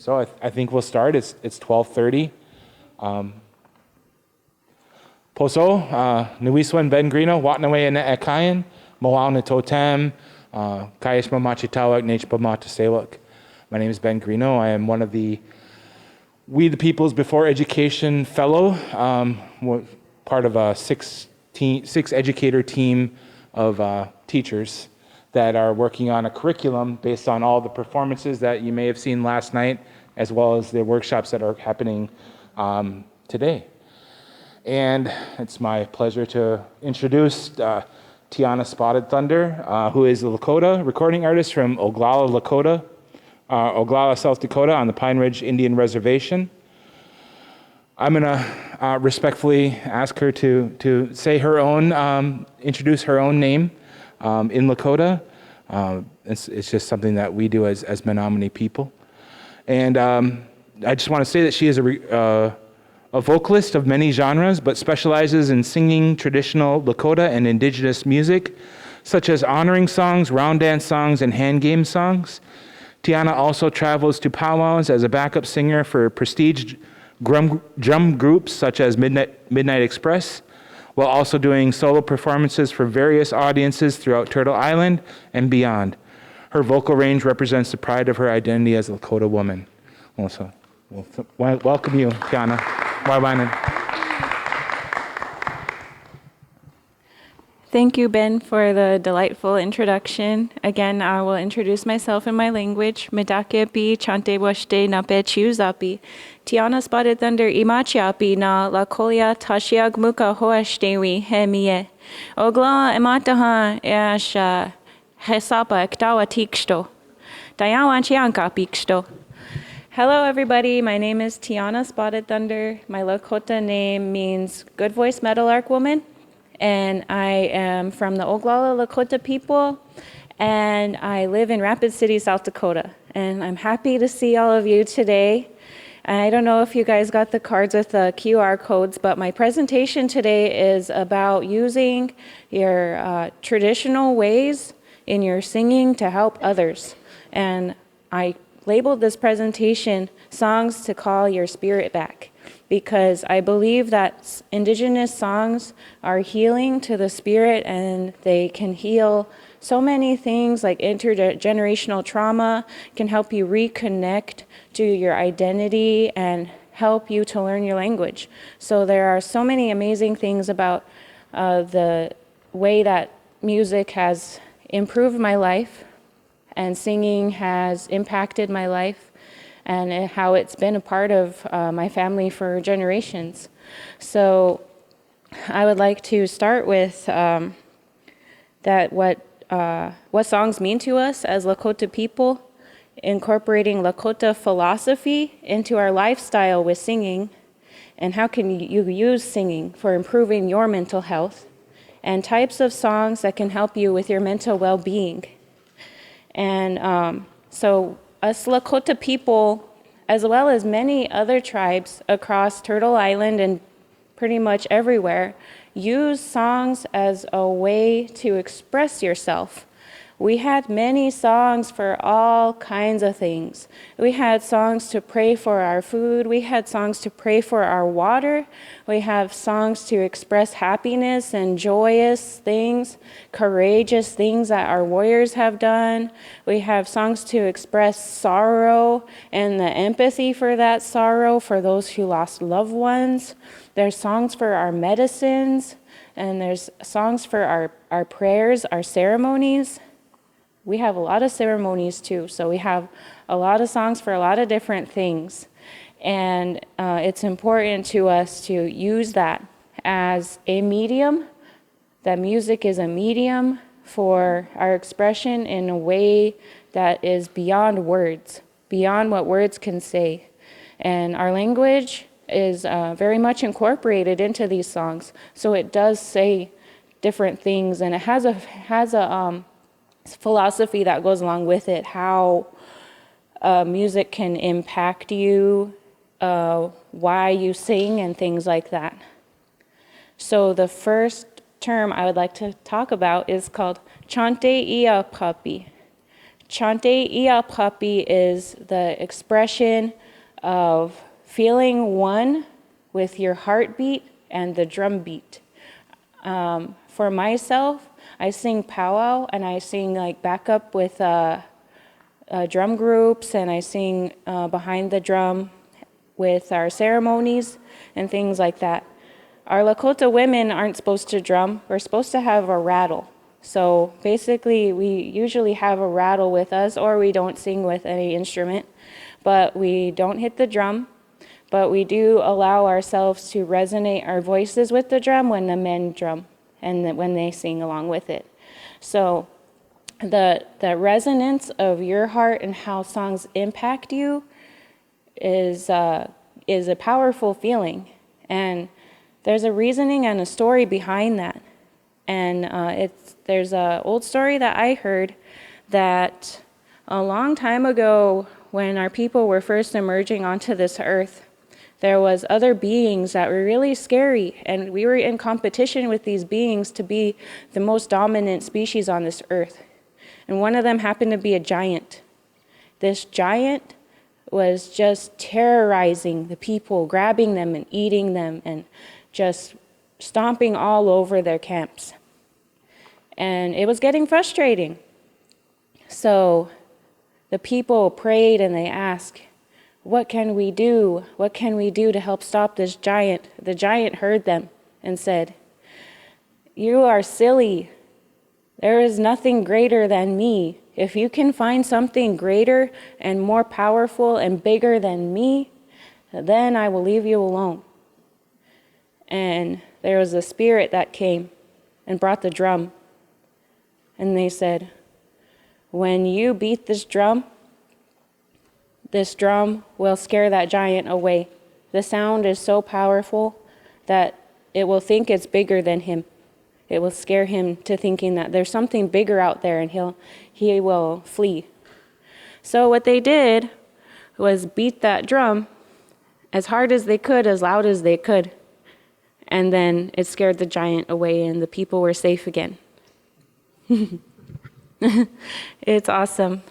So I think we'll start. It's 12:30. Poso, Nuiswan Ben Grino, Watnawe and Ekayan, Moao na Totem, Kayesh Mamachitawak, Nech Pamatasewak. My name is Ben Grino. I am one of the We the People's Before Education Fellow, part of a six educator team of teachers that are working on a curriculum based on all the performances that you may have seen last night, as well as the workshops that are happening today. And it's my pleasure to introduce Tiana Spotted Thunder, who is a Lakota recording artist from Oglala, Lakota, Oglala, South Dakota, on the Pine Ridge Indian Reservation. I'm gonna respectfully ask her to say her own, introduce her own name in Lakota. It's just something that we do as Menominee people. And I just want to say that she is a vocalist of many genres, but specializes in singing traditional Lakota and indigenous music, such as honoring songs, round dance songs, and hand game songs. Tiana also travels to powwows as a backup singer for prestige drum groups such as Midnight Express, while also doing solo performances for various audiences throughout Turtle Island and beyond. Her vocal range represents the pride of her identity as a Lakota woman. Also, welcome you, Tiana. Thank you, Ben, for the delightful introduction. Again, I will introduce myself in my language. Medakepi chante washte nape chiuzapi. Tiana Spotted Thunder imachiapi na lakolia tashiag muka hoashtewi hemie. Oglala emataha easha hesapa ektawa tiksto. Dayawanchianka piksto. Hello, everybody. My name is Tiana Spotted Thunder. My Lakota name means Good Voice Meadowlark Woman. And I am from the Oglala Lakota people. And I live in Rapid City, South Dakota. And I'm happy to see all of you today. I don't know if you guys got the cards with the QR codes, but my presentation today is about using your traditional ways in your singing to help others. And I labeled this presentation Songs to Call Your Spirit Back, because I believe that indigenous songs are healing to the spirit, and they can heal so many things like intergenerational trauma, can help you reconnect to your identity and help you to learn your language. So there are so many amazing things about the way that music has improved my life and singing has impacted my life, and how it's been a part of my family for generations. So I would like to start with what songs mean to us as Lakota people, incorporating Lakota philosophy into our lifestyle with singing, and how can you use singing for improving your mental health, and types of songs that can help you with your mental well-being. And so us Lakota people, as well as many other tribes across Turtle Island and pretty much everywhere, use songs as a way to express yourself. We had many songs for all kinds of things. We had songs to pray for our food. We had songs to pray for our water. We have songs to express happiness and joyous things, courageous things that our warriors have done. We have songs to express sorrow and the empathy for that sorrow for those who lost loved ones. There's songs for our medicines, and there's songs for our prayers, our ceremonies. We have a lot of ceremonies too, so we have a lot of songs for a lot of different things. And it's important to us to use that as a medium, that music is a medium for our expression in a way that is beyond words, beyond what words can say. And our language is very much incorporated into these songs, so it does say different things, and it has a philosophy that goes along with it, how music can impact you, why you sing, and things like that. So the first term I would like to talk about is called Chante Ia Papi. Chante ia papi is the expression of feeling one with your heartbeat and the drum beat. For myself, I sing powwow and I sing like backup with drum groups, and I sing behind the drum with our ceremonies and things like that. Our Lakota women aren't supposed to drum. We're supposed to have a rattle. So basically, we usually have a rattle with us, or we don't sing with any instrument, but we don't hit the drum. But we do allow ourselves to resonate our voices with the drum when the men drum and when they sing along with it. So the resonance of your heart and how songs impact you is a powerful feeling. And there's a reasoning and a story behind that. And there's an old story that I heard that a long time ago, when our people were first emerging onto this earth, there was other beings that were really scary, and we were in competition with these beings to be the most dominant species on this earth. And one of them happened to be a giant. This giant was just terrorizing the people, grabbing them and eating them and just stomping all over their camps. And it was getting frustrating. So the people prayed and they asked, what can we do? What can we do to help stop this giant? The giant heard them and said, you are silly. There is nothing greater than me. If you can find something greater and more powerful and bigger than me, then I will leave you alone. And there was a spirit that came and brought the drum. And they said, when you beat this drum will scare that giant away. The sound is so powerful that it will think it's bigger than him. It will scare him to thinking that there's something bigger out there, and he will flee. So what they did was beat that drum as hard as they could, as loud as they could. And then it scared the giant away and the people were safe again. It's awesome.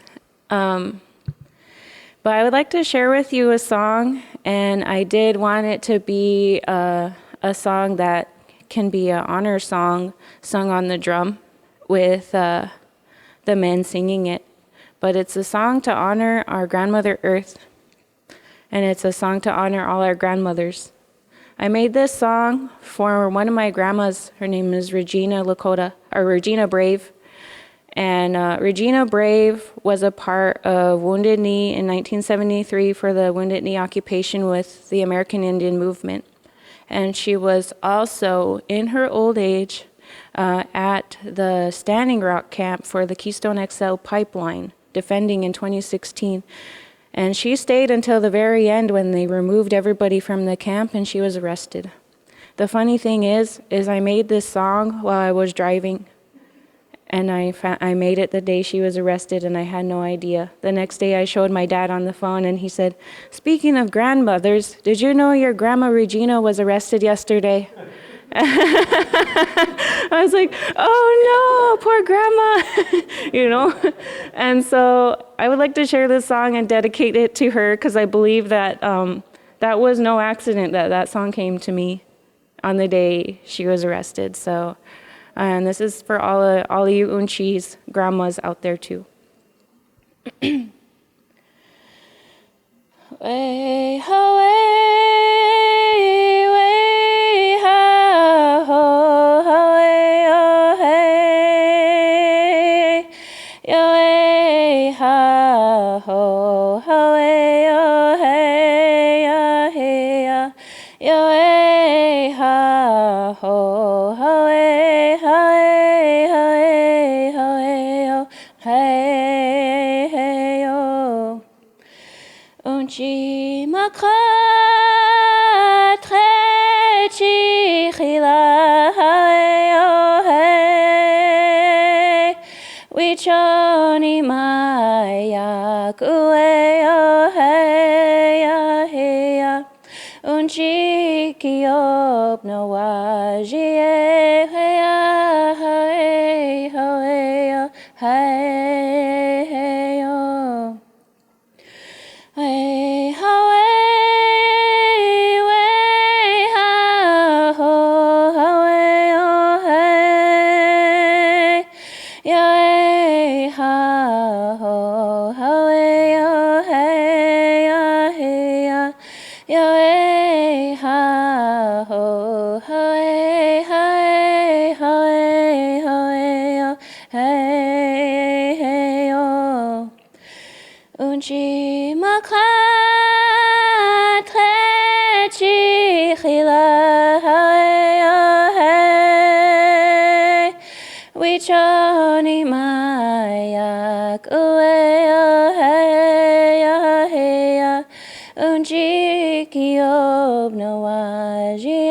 But I would like to share with you a song, and I did want it to be a song that can be an honor song sung on the drum with the men singing it. But it's a song to honor our grandmother Earth, and it's a song to honor all our grandmothers. I made this song for one of my grandmas. Her name is Regina Brave. And Regina Brave was a part of Wounded Knee in 1973 for the Wounded Knee occupation with the American Indian movement. And she was also, in her old age, at the Standing Rock camp for the Keystone XL pipeline, defending in 2016. And she stayed until the very end when they removed everybody from the camp and she was arrested. The funny thing is I made this song while I was driving. And I made it the day she was arrested, and I had no idea. The next day I showed my dad on the phone, and he said, speaking of grandmothers, did you know your grandma Regina was arrested yesterday? I was like, oh no, poor grandma, And so I would like to share this song and dedicate it to her, because I believe that that was no accident that song came to me on the day she was arrested. So. And this is for all of you Unchis, grandmas out there too. Way ho, way ho, way oh hey, yo way ho, way oh hey, ya hey ya, yo way ho, way. Unchi makra tre chichila hey wichoni maya kuwe hey unchi kiop no waji hey hey ho, ho, hey, oh, hey, oh, hey, oh, yo, hey, ha, ho, ho, hey, hey, ho, hey, ho, hey, oh, hey, hey, oh. Unchi makla klechi khila hey we choni mayak uwe hey hey unchi kiob no waji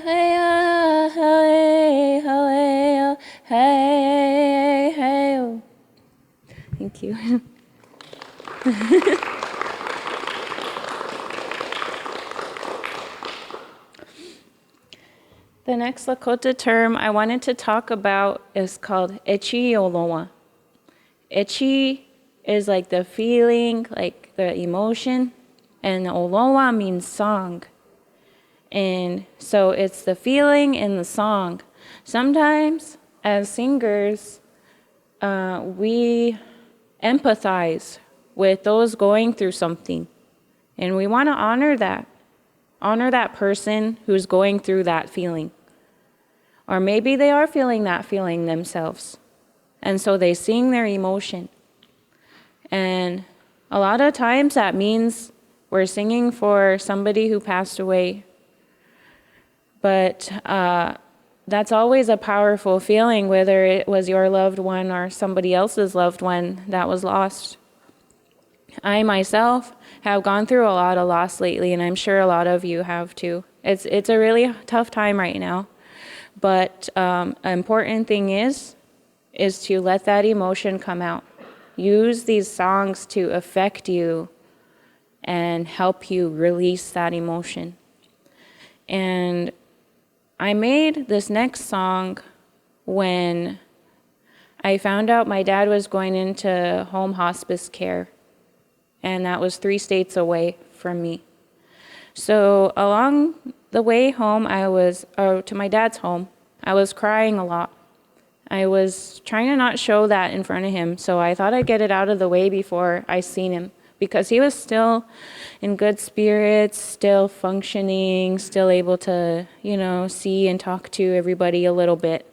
hey hey hey hey. Thank you. The next Lakota term I wanted to talk about is called Echi Olowa. Echi is like the feeling, like the emotion, and Olowa means song. And so it's the feeling in the song. Sometimes as singers, we empathize with those going through something. And we want to honor that. Honor that person who's going through that feeling. Or maybe they are feeling that feeling themselves. And so they sing their emotion. And a lot of times that means we're singing for somebody who passed away. But that's always a powerful feeling, whether it was your loved one or somebody else's loved one that was lost. I myself have gone through a lot of loss lately, and I'm sure a lot of you have too. It's a really tough time right now. But an important thing is to let that emotion come out. Use these songs to affect you and help you release that emotion. And I made this next song when I found out my dad was going into home hospice care, and that was 3 states away from me. So along the way home, to my dad's home, I was crying a lot. I was trying to not show that in front of him, so I thought I'd get it out of the way before I seen him, because he was still in good spirits, still functioning, still able to, see and talk to everybody a little bit.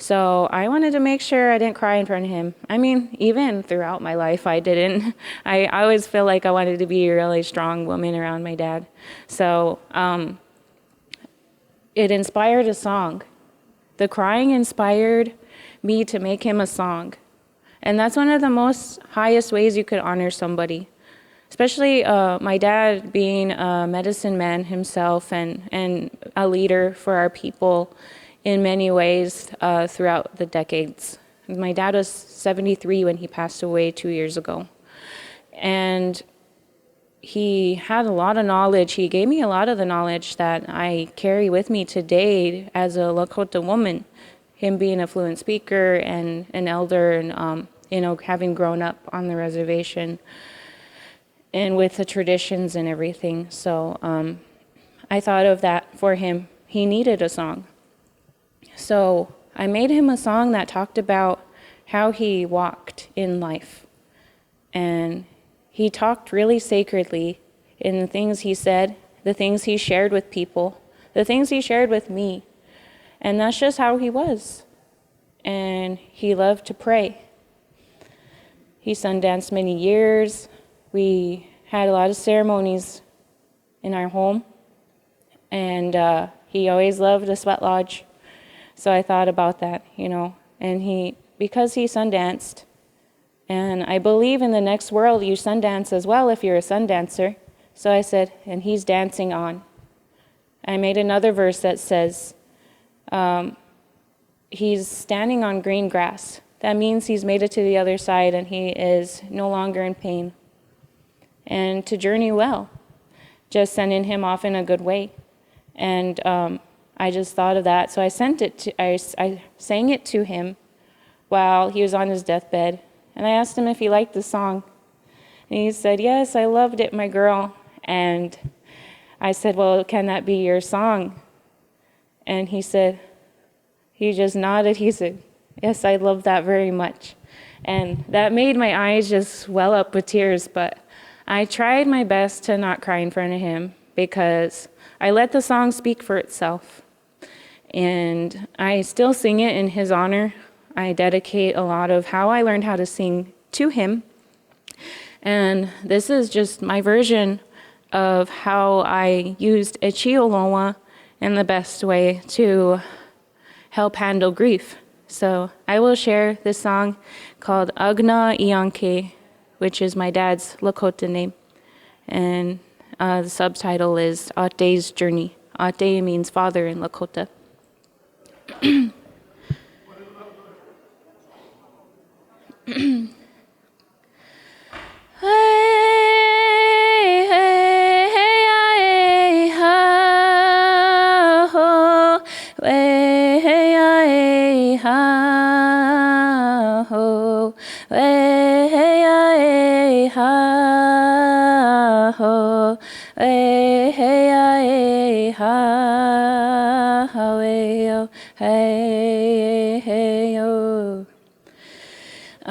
So I wanted to make sure I didn't cry in front of him. I mean, even throughout my life, I didn't. I always feel like I wanted to be a really strong woman around my dad. So it inspired a song. The crying inspired me to make him a song. And that's one of the most highest ways you could honor somebody. Especially my dad being a medicine man himself and a leader for our people in many ways throughout the decades. My dad was 73 when he passed away 2 years ago. And he had a lot of knowledge. He gave me a lot of the knowledge that I carry with me today as a Lakota woman. Him being a fluent speaker and an elder and, having grown up on the reservation and with the traditions and everything. So I thought of that for him. He needed a song. So I made him a song that talked about how he walked in life. And he talked really sacredly in the things he said, the things he shared with people, the things he shared with me. And that's just how he was. And he loved to pray. He sundanced many years. We had a lot of ceremonies in our home. And he always loved a sweat lodge. So I thought about that, and because he sundanced, and I believe in the next world you sundance as well if you're a sundancer. So I said, and he's dancing on. I made another verse that says, he's standing on green grass. That means he's made it to the other side and he is no longer in pain. And to journey well, just sending him off in a good way. And I just thought of that, so I sang it to him while he was on his deathbed, and I asked him if he liked the song, and he said, "Yes, I loved it, my girl." And I said, "Well, can that be your song?" And he just nodded. He said, "Yes, I love that very much." And that made my eyes just well up with tears, but I tried my best to not cry in front of him because I let the song speak for itself. And I still sing it in his honor. I dedicate a lot of how I learned how to sing to him. And this is just my version of how I used Echiolowa in the best way to help handle grief. So I will share this song called Agna Ianke, which is my dad's Lakota name. And the subtitle is Ate's Journey. Ate means father in Lakota.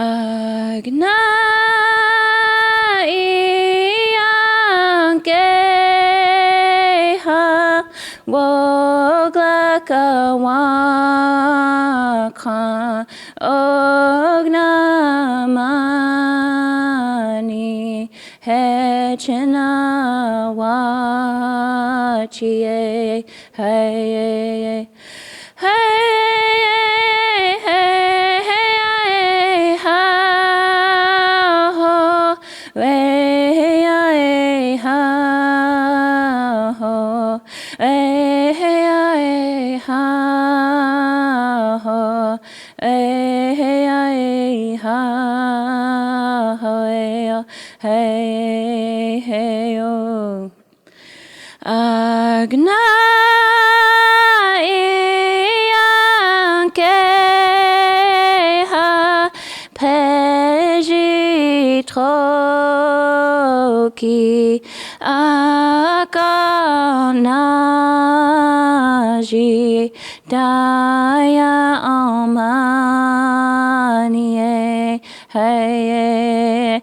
Agna Ianke ha Oglala waka Ogna mani Hechina wachie hey Agna Ianke ha Peji troki Akanaji Daya Amani hey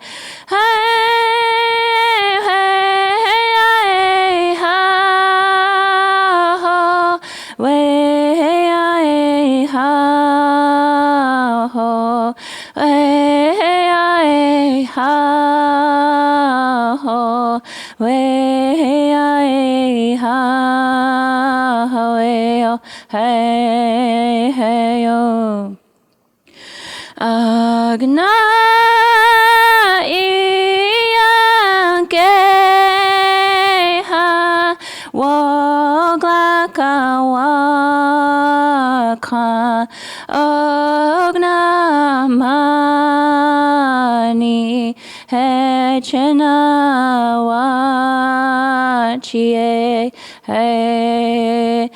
Agna Ianke ha Oglala waka Ogna mani Hechina wachie hey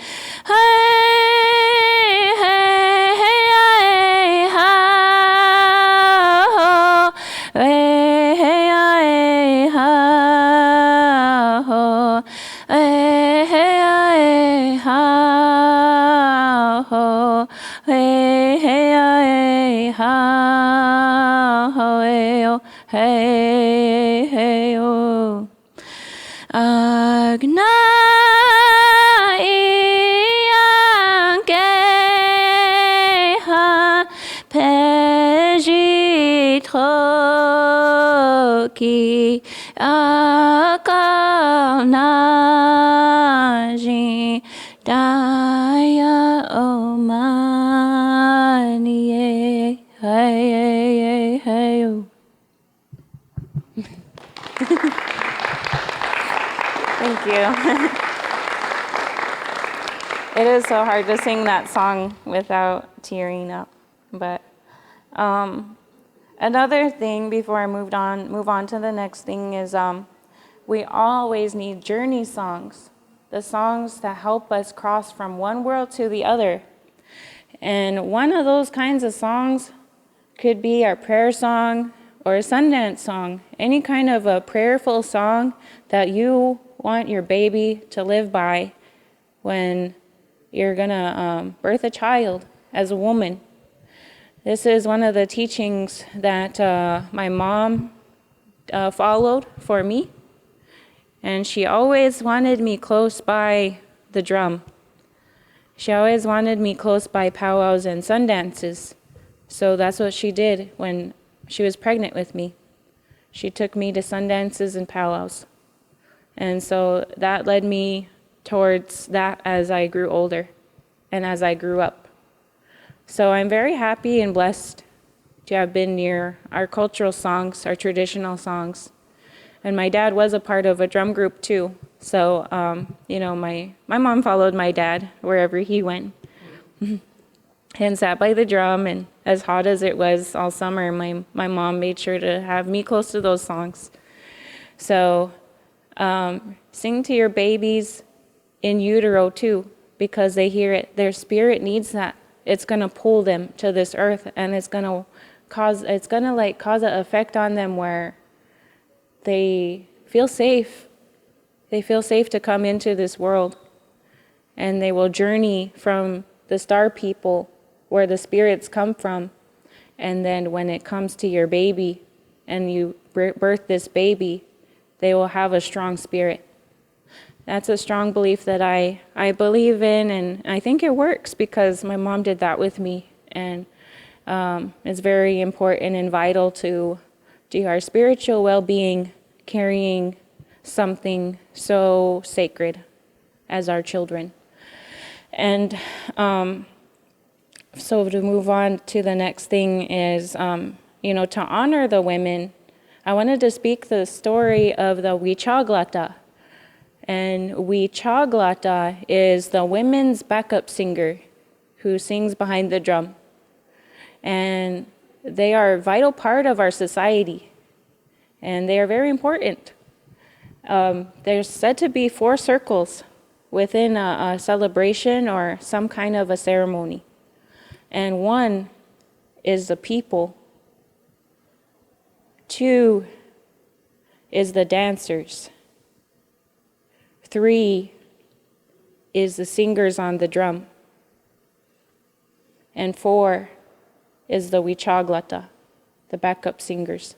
Agna Ianke ha Peji troki Akanaji Daya Omani hey Thank you. It is so hard to sing that song without tearing up. But another thing before I move on to the next thing is we always need journey songs, the songs that help us cross from one world to the other. And one of those kinds of songs could be our prayer song or a Sundance song, any kind of a prayerful song that you want your baby to live by when you're gonna birth a child as a woman. This is one of the teachings that my mom followed for me, and she always wanted me close by the drum. She always wanted me close by powwows and sun dances. So that's what she did when she was pregnant with me. She took me to sun dances and powwows. And so that led me towards that as I grew older and as I grew up. So I'm very happy and blessed to have been near our cultural songs, our traditional songs. And my dad was a part of a drum group too. So, my mom followed my dad wherever he went and sat by the drum. And as hot as it was all summer, my mom made sure to have me close to those songs. So, sing to your babies in utero too, because they hear it. Their spirit needs that. It's going to pull them to this earth, and it's going to cause an effect on them where they feel safe. They feel safe to come into this world, and they will journey from the star people where the spirits come from. And then when it comes to your baby and you birth this baby, they will have a strong spirit. That's a strong belief that I believe in, and I think it works because my mom did that with me. And it's very important and vital to our spiritual well-being, carrying something so sacred as our children. And so to move on to the next thing is, to honor the women, I wanted to speak the story of the Oglala. And Oglala is the women's backup singer who sings behind the drum. And they are a vital part of our society, and they are very important. There's said to be 4 circles within a celebration or some kind of a ceremony. And 1 is the people. 2 is the dancers. 3 is the singers on the drum. And 4 is the Oglala, the backup singers.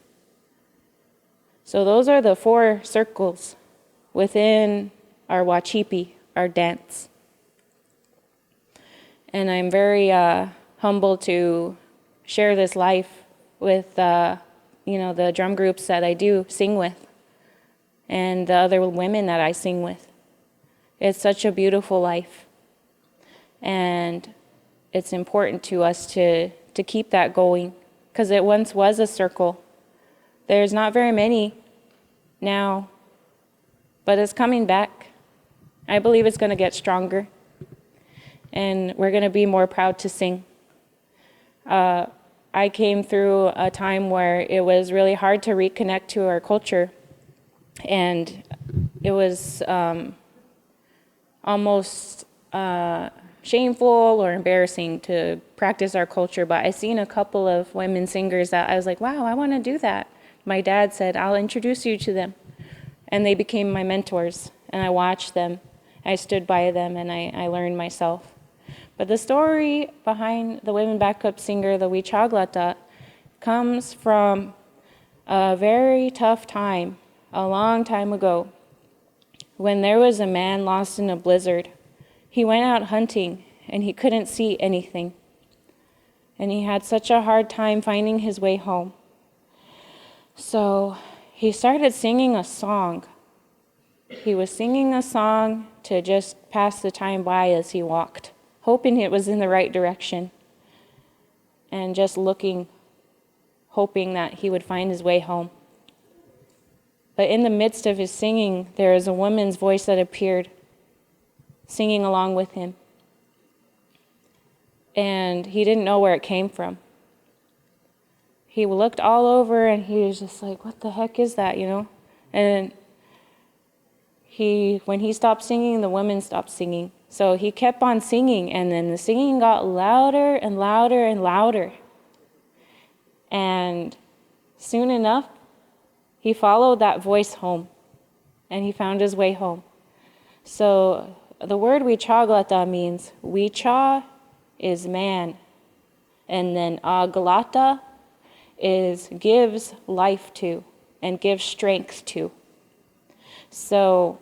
So those are the 4 circles within our wachipi, our dance. And I'm very humbled to share this life with the drum groups that I do sing with and the other women that I sing with. It's such a beautiful life. And it's important to us to keep that going, because it once was a circle. There's not very many now, but it's coming back. I believe it's going to get stronger, and we're going to be more proud to sing. I came through a time where it was really hard to reconnect to our culture, and it was almost shameful or embarrassing to practice our culture. But I seen a couple of women singers that I was like, wow, I want to do that. My dad said, I'll introduce you to them. And they became my mentors, and I watched them. I stood by them, and I learned myself. But the story behind the women backup singer, the Oglala, comes from a very tough time, a long time ago, when there was a man lost in a blizzard. He went out hunting, and he couldn't see anything. And he had such a hard time finding his way home. So he started singing a song. He was singing a song to just pass the time by as he walked, hoping it was in the right direction, and just looking, hoping that he would find his way home. But in the midst of his singing, there is a woman's voice that appeared, singing along with him. And he didn't know where it came from. He looked all over, and he was just like, what the heck is that, And when he stopped singing, the woman stopped singing. So he kept on singing, and then the singing got louder and louder and louder. And soon enough, he followed that voice home, and he found his way home. So the word Oglala means, Wicha is man, And then Oglala is gives life to and gives strength to. So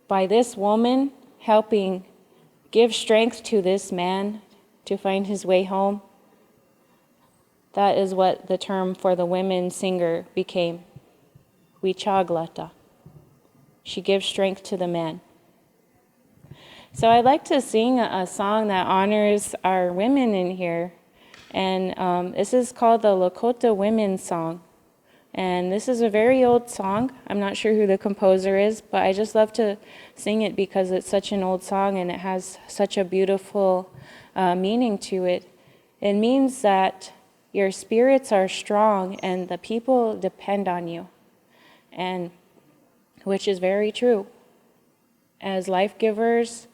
by this woman helping give strength to this man to find his way home, that is what the term for the women singer became. Wichaglata. She gives strength to the man. So I'd like to sing a song that honors our women in here. And this is called the Lakota Women's Song. And this is a very old song. I'm not sure who the composer is, but I just love to sing it because it's such an old song and it has such a beautiful meaning to it. It means that your spirits are strong and the people depend on you, and which is very true. As life givers,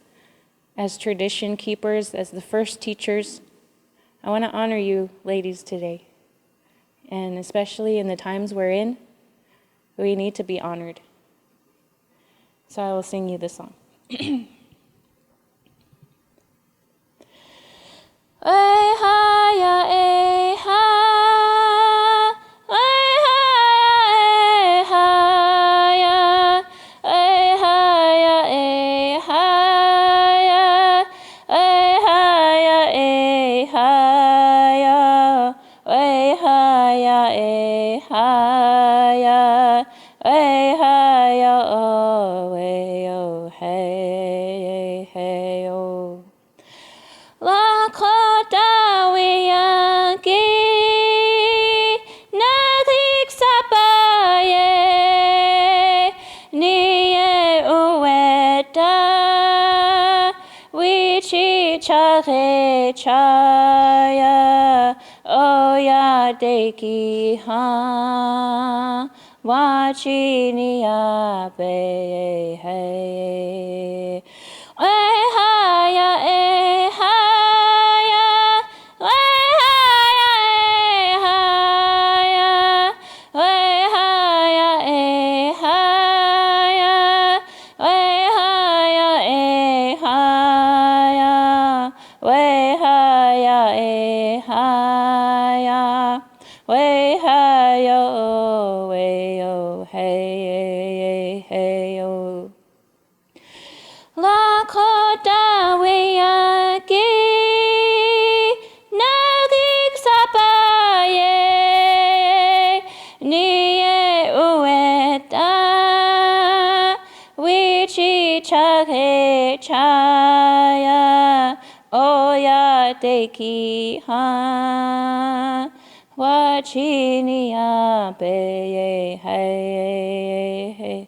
as tradition keepers, as the first teachers, I want to honor you ladies today. And especially in the times we're in, we need to be honored. So I will sing you this song. Lakota wiyaki natik sapaye niye uweta wichi chare chaya oya deki ha wachi niya be hey Lakota wiyaki nadik sapaye niye uweta wichi chake chaya oya deki ha wachi niya be hey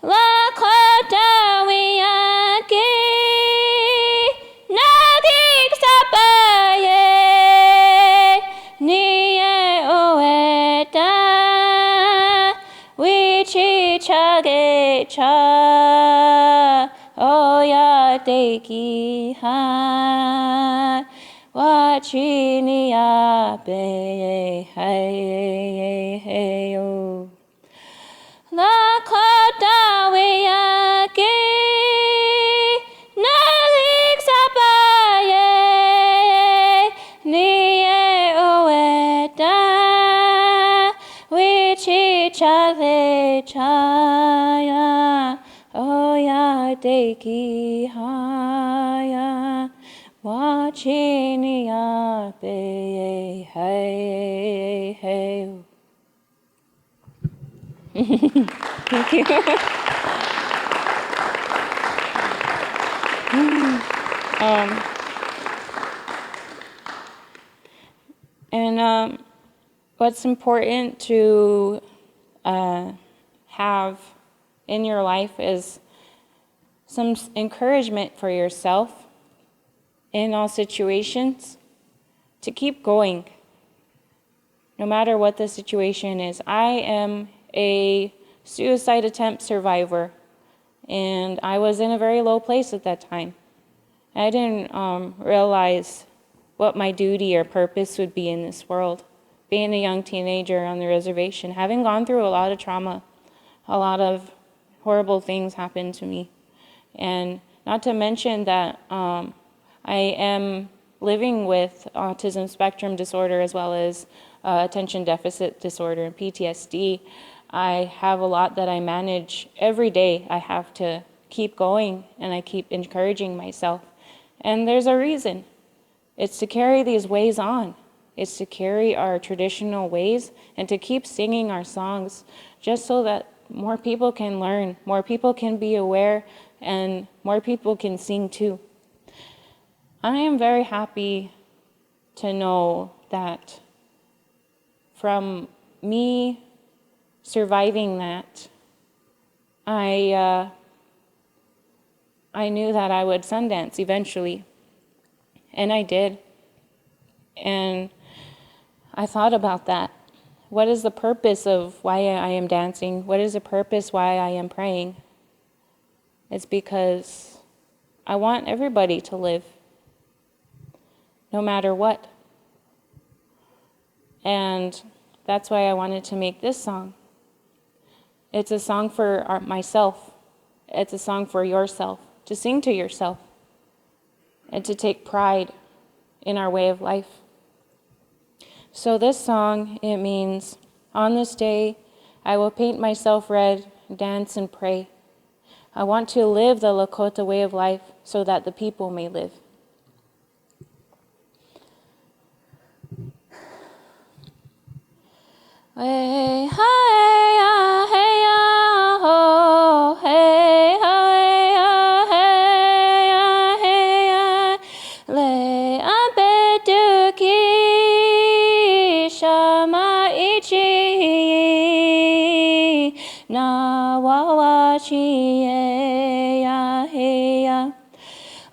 Lakota wiyaki nadik sapaye niye uweta wichi chage cha oya deki ha wachi niya be hey oh. Lakota wiyaki nadik sapaye niye uweta wichi chale chaya oya deki haya wachi niya be hey Thank you. What's important to have in your life is some encouragement for yourself in all situations to keep going, no matter what the situation is. I am a suicide attempt survivor, and I was in a very low place at that time. I didn't realize what my duty or purpose would be in this world. Being a young teenager on the reservation, having gone through a lot of trauma, a lot of horrible things happened to me. And not to mention that I am living with autism spectrum disorder as well as attention deficit disorder and PTSD. I have a lot that I manage every day. I have to keep going, and I keep encouraging myself. And there's a reason. It's to carry these ways on. It's to carry our traditional ways and to keep singing our songs just so that more people can learn, more people can be aware, and more people can sing too. I am very happy to know that from me surviving that, I knew that I would Sundance eventually, and I did. And I thought about that. What is the purpose of why I am dancing? What is the purpose why I am praying? It's because I want everybody to live, no matter what. And that's why I wanted to make this song. It's a song for myself. It's a song for yourself, to sing to yourself, and to take pride in our way of life. So this song, it means, on this day, I will paint myself red, dance and pray. I want to live the Lakota way of life so that the people may live. Hey, hey, hey, ho, hey, hey, hey, le abeduki shama ichi na wawachi ya heya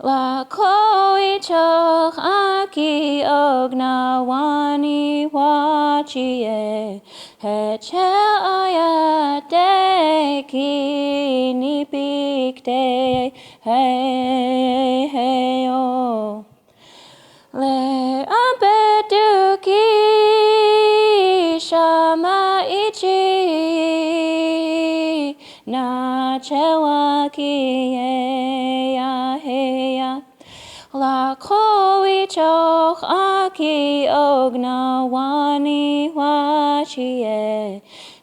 la koi choch aki ogna wani wachi Hechel aya deki ni pikte hey hey oh le abeduki shama ichi na chewaki ya heya la koi choch aki ogna wani wachi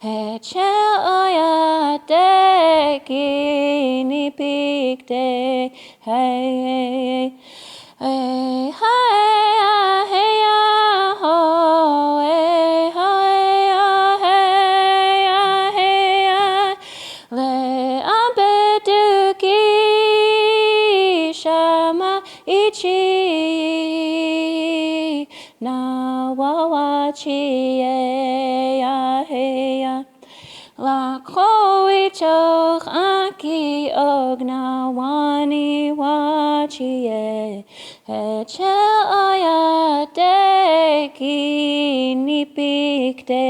hechel aya deki ni pikte hey hey hey hey ho hey hey hey le abeduki shama ichi na wawachi ya heya la koi choch aki ogna wani wachi hechel aya deki ni pikte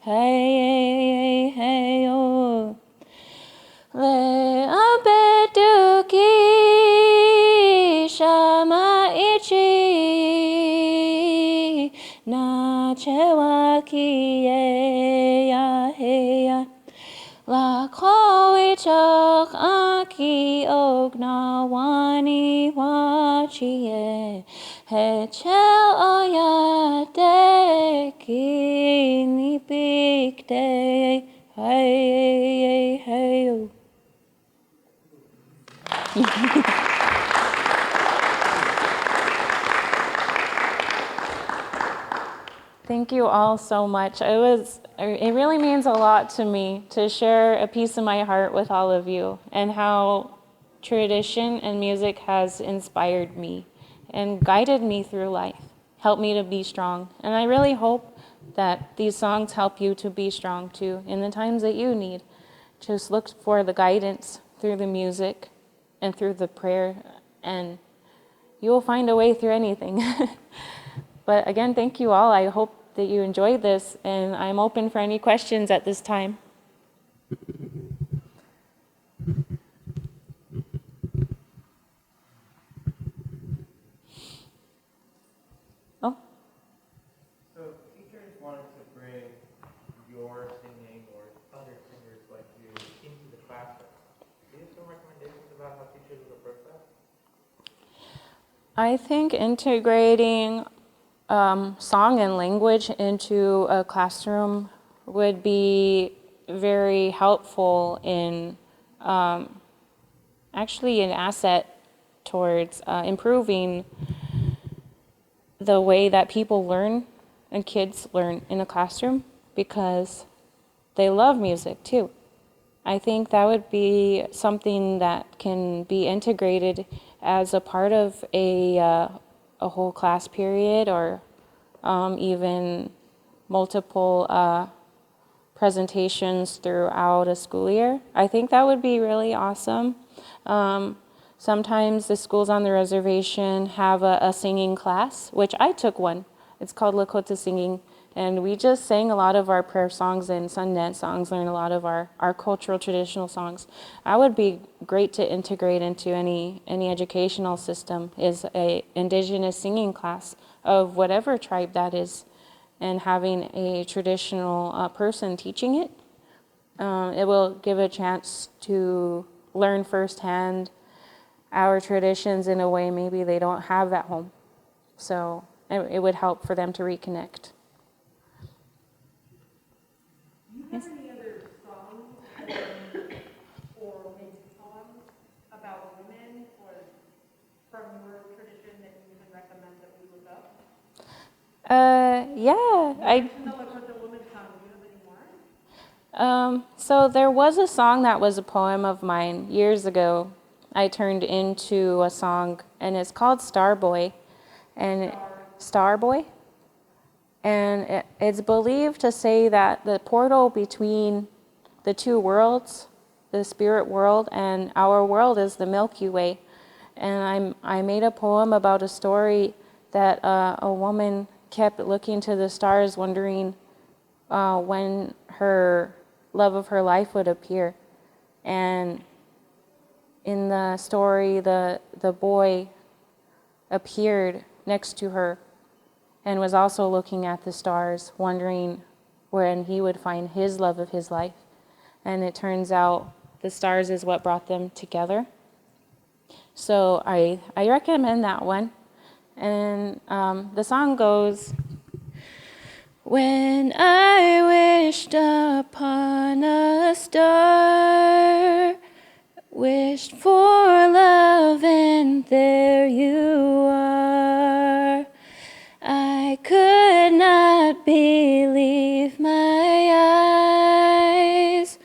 hey hey oh le abeduki shama ichi na chewaki ya heya la koi choch aki ogna wani wachi hechel aya deki ni pikte hey hey oh. Thank you all so much. It really means a lot to me to share a piece of my heart with all of you, and how tradition and music has inspired me and guided me through life, helped me to be strong. And I really hope that these songs help you to be strong too in the times that you need. Just look for the guidance through the music and through the prayer, and you will find a way through anything. But again, thank you all. I hope that you enjoyed this, and I'm open for any questions at this time. Oh. So teachers wanted to bring your singing or other singers like you into the classroom. Do you have some recommendations about how teachers would approach that? I think integrating song and language into a classroom would be very helpful in actually an asset towards improving the way that people learn and kids learn in a classroom, because they love music too. I think that would be something that can be integrated as a part of a whole class period, or even multiple presentations throughout a school year. I think that would be really awesome. Sometimes the schools on the reservation have a singing class, which I took one. It's called Lakota singing, and we just sang a lot of our prayer songs and Sundance songs, learned a lot of our cultural traditional songs. That would be great to integrate into any educational system, is a indigenous singing class of whatever tribe that is, and having a traditional person teaching it. It will give a chance to learn firsthand our traditions in a way maybe they don't have at home. So it would help for them to reconnect. Do you have any other songs or maybe poems about women or from your tradition that you can recommend that we look up? Yeah, The Lakota woman song, do you have any more? so there was a song that was a poem of mine years ago. I turned into a song, and it's called Star Boy, and Star Boy, and it's believed to say that the portal between the two worlds, the spirit world and our world, is the Milky Way. And I made a poem about a story that a woman kept looking to the stars, wondering when her love of her life would appear. And in the story, the boy appeared next to her and was also looking at the stars, wondering when he would find his love of his life. And it turns out the stars is what brought them together. So I recommend that one. And the song goes, when I wished upon a star, wished for love, and there you are. I could not believe my eyes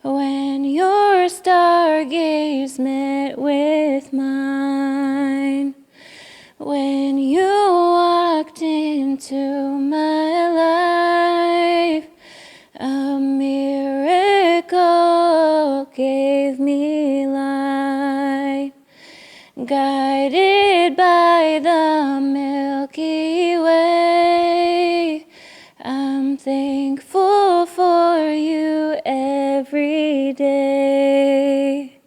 when your star gaze met with mine. When you walked into my life, a miracle gave me life. Guided by the Milky Way, I'm thankful for you every day.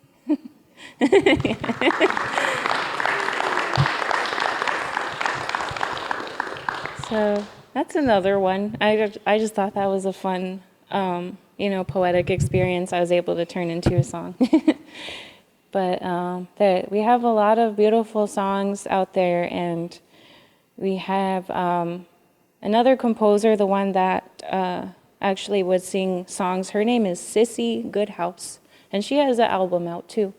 So that's another one. I just thought that was a fun, poetic experience I was able to turn into a song. But we have a lot of beautiful songs out there, and we have another composer, the one that actually would sing songs. Her name is Sissy Goodhouse, and she has an album out too.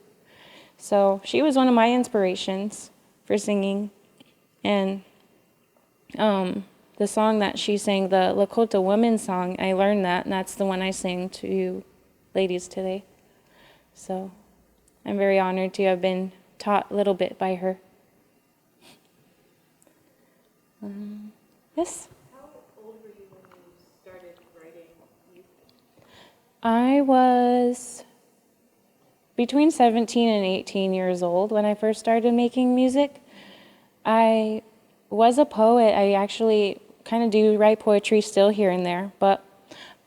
So she was one of my inspirations for singing, and the song that she sang, the Lakota woman song, I learned that, and that's the one I sang to you ladies today. So I'm very honored to have been taught a little bit by her. Yes? How old were you when you started writing music? I was between 17 and 18 years old when I first started making music. I was a poet. I actually kind of do write poetry still here and there, but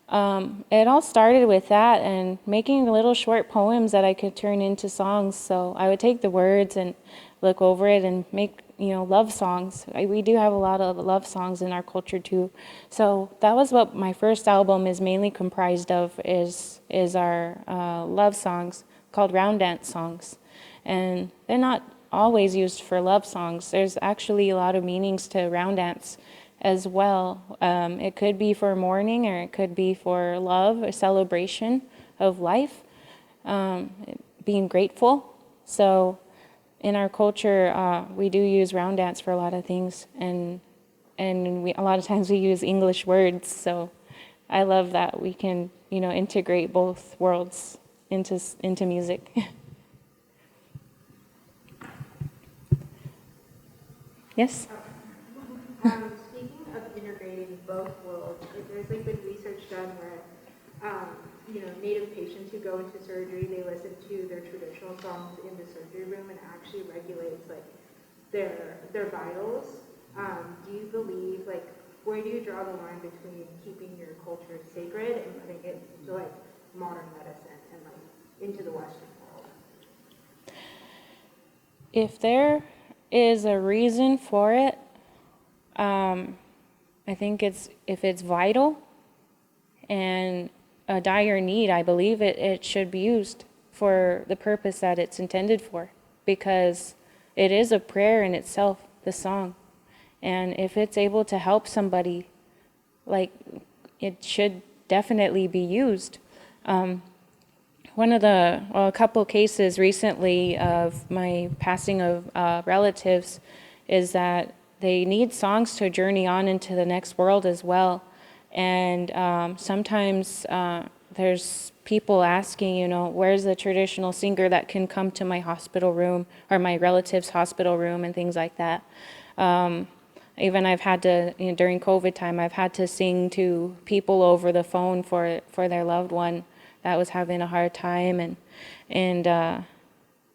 it all started with that and making little short poems that I could turn into songs. So I would take the words and look over it and make, love songs. We do have a lot of love songs in our culture too. So that was what my first album is mainly comprised of, is our love songs called round dance songs. And they're not always used for love songs. There's actually a lot of meanings to round dance as well. It could be for mourning, or it could be for love, a celebration of life, being grateful. So in our culture, we do use round dance for a lot of things, and a lot of times we use English words. So I love that we can, integrate both worlds into music. Yes? Speaking of integrating both worlds, there's been research done where, Native patients who go into surgery, they listen to their traditional songs in the surgery room, and actually regulates their vitals. Do you believe, where do you draw the line between keeping your culture sacred and putting it into modern medicine and into the Western world? If there is a reason for it, I think if it's vital and a dire need, I believe it should be used for the purpose that it's intended for, because it is a prayer in itself, the song. And if it's able to help somebody, it should definitely be used. A couple cases recently of my passing of relatives is that they need songs to journey on into the next world as well. And sometimes there's people asking, where's the traditional singer that can come to my hospital room or my relative's hospital room and things like that. Even I've had to, during COVID time, I've had to sing to people over the phone for their loved one that was having a hard time. And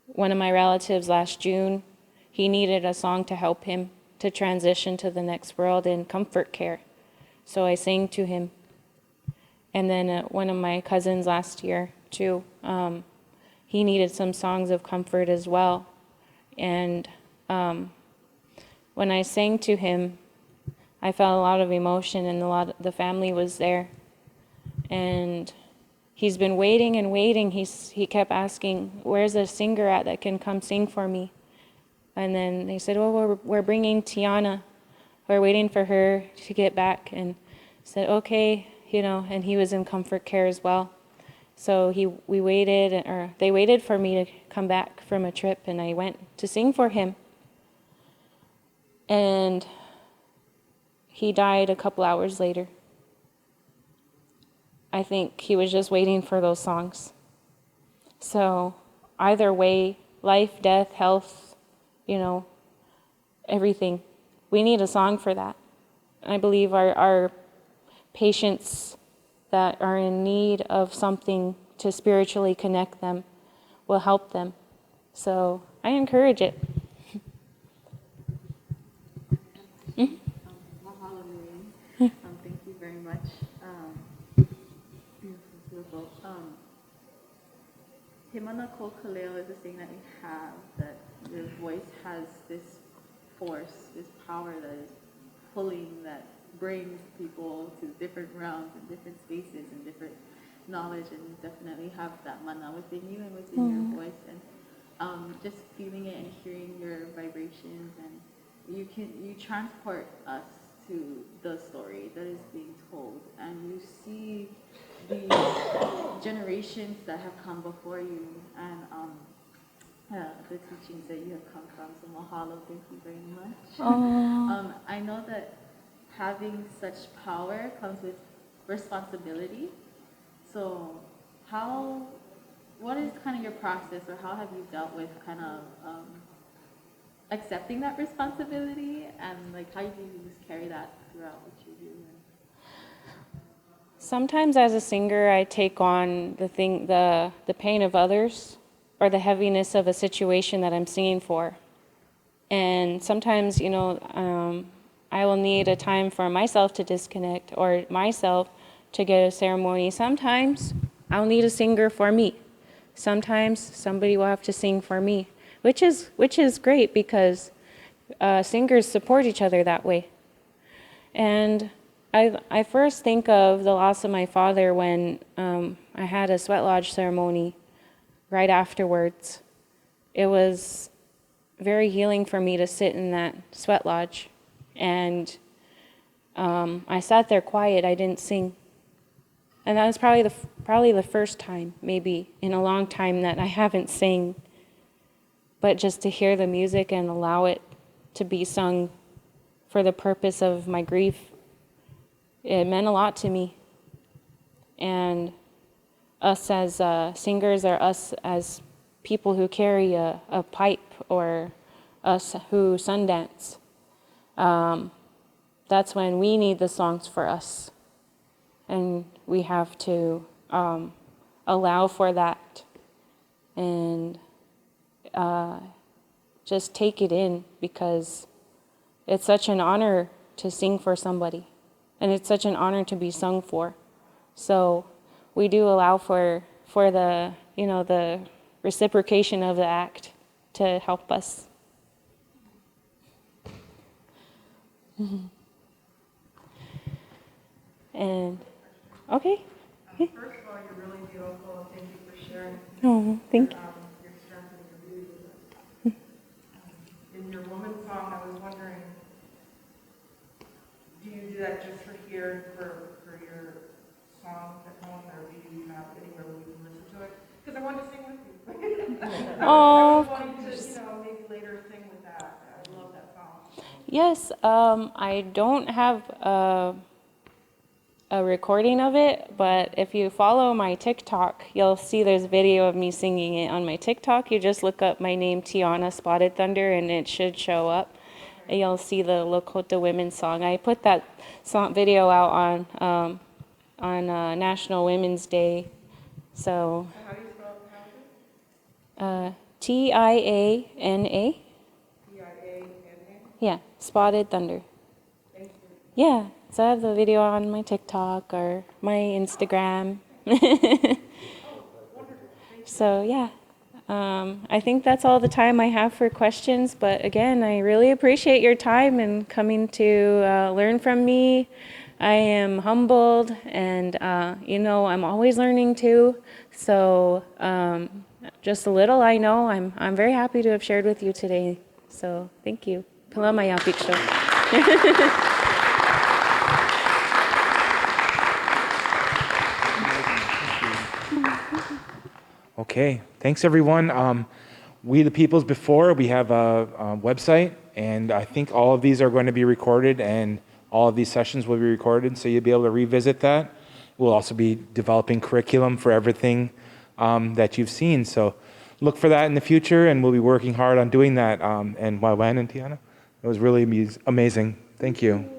one of my relatives last June, he needed a song to help him to transition to the next world in comfort care. So I sang to him. And then one of my cousins last year too, he needed some songs of comfort as well. And when I sang to him, I felt a lot of emotion, and the family was there. And he's been waiting and waiting. He kept asking, where's a singer at that can come sing for me? And then they said, well, we're bringing Tiana. We're waiting for her to get back. And said, okay, and he was in comfort care as well. So they waited for me to come back from a trip, and I went to sing for him. And he died a couple hours later. I think he was just waiting for those songs. So either way, life, death, health, everything. We need a song for that. I believe our patients that are in need of something to spiritually connect them will help them. So I encourage it. Mahalo nui. Thank you very much. Beautiful. He mana ko kaleo is a thing that we have, that your voice has this force, this power that is pulling, that brings people to different realms and different spaces and different knowledge, and you definitely have that mana within you and within your voice, and just feeling it and hearing your vibrations, and you transport us to the story that is being told, and you see the generations that have come before you, and the teachings that you have come from. So mahalo, thank you very much. I know that having such power comes with responsibility. So what is kind of your process, or how have you dealt with kind of accepting that responsibility, and how do you just carry that throughout what you do? Sometimes as a singer, I take on the pain of others, or the heaviness of a situation that I'm singing for. And sometimes, I will need a time for myself to disconnect or myself to get a ceremony. Sometimes I'll need a singer for me. Sometimes somebody will have to sing for me, which is great because singers support each other that way. And I first think of the loss of my father when I had a sweat lodge ceremony right afterwards. It was very healing for me to sit in that sweat lodge. And I sat there quiet, I didn't sing. And that was probably the first time, maybe, in a long time that I haven't sang. But just to hear the music and allow it to be sung for the purpose of my grief, it meant a lot to me. And us as singers, or us as people who carry a pipe, or us who sundance, that's when we need the songs for us. And we have to allow for that and just take it in, because it's such an honor to sing for somebody, and it's such an honor to be sung for. So we do allow for the, the reciprocation of the act to help us. And okay. First of all, you're really beautiful. Thank you for sharing Oh, thank you. your strength and your beauty with us. In your woman song, I was wondering, do you do that just for here, for your songs at home, or do you have anywhere where we can listen to it? Because I want to sing with you. Oh, I wanted to, maybe later sing with that. I love that song. yes. I don't have a recording of it, but if you follow my TikTok, you'll see there's a video of me singing it on my TikTok. You just look up my name, Tiana Spotted Thunder, and it should show up. And you'll see the Lakota women's song. I put that song video out on National Women's Day. So, How do you spell it? Tiana. Tiana? Yeah, Spotted Thunder. Thank you. Yeah, so I have the video on my TikTok or my Instagram. So yeah, I think that's all the time I have for questions. But again, I really appreciate your time and coming to learn from me. I am humbled, and I'm always learning too. So just a little I know, I'm very happy to have shared with you today. So thank you. Kalamaya Piksho. Okay, thanks everyone. We the Peoples Before, we have a website, and I think all of these are going to be recorded, and all of these sessions will be recorded, so you'll be able to revisit that. We'll also be developing curriculum for everything that you've seen, so look for that in the future, and we'll be working hard on doing that. And Wawan and Tiana, it was really amazing. Thank you.